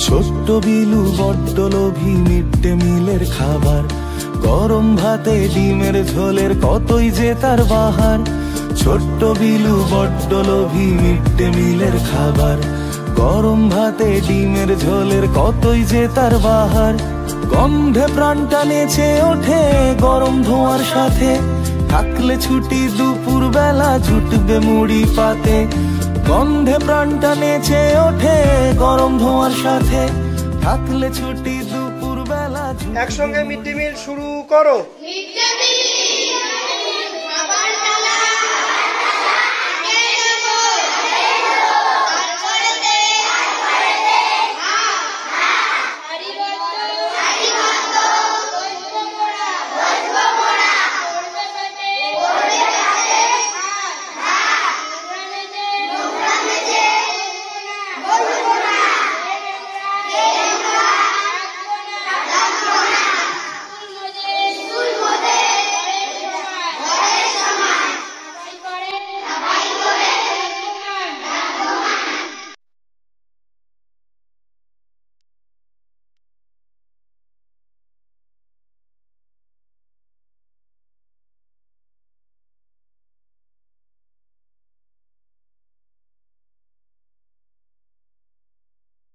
ছোট্ট বিলু বড্ড লোভী মিড ডে মিলের খাবার, গরম ভাতে ডিমের ঝোলের কতই যে তার বাহার। ছোট্ট বিলু বড্ড লোভী মিড ডে মিলের খাবার, গরম ভাতে ডিমের ঝোলের কতই যে তার বাহার। গন্ধে প্রাণটা নেচে ওঠে গরম ধোঁয়ার সাথে, থাকলে ছুটি দুপুর বেলা ছুটবে মুড়ি পাতে। গন্ধে প্রাণটা নেচে ওঠে গরম ধোঁয়ার সাথে, থাকলে ছুটি দুপুর বেলা। একসঙ্গে মিড ডে মিল শুরু করো।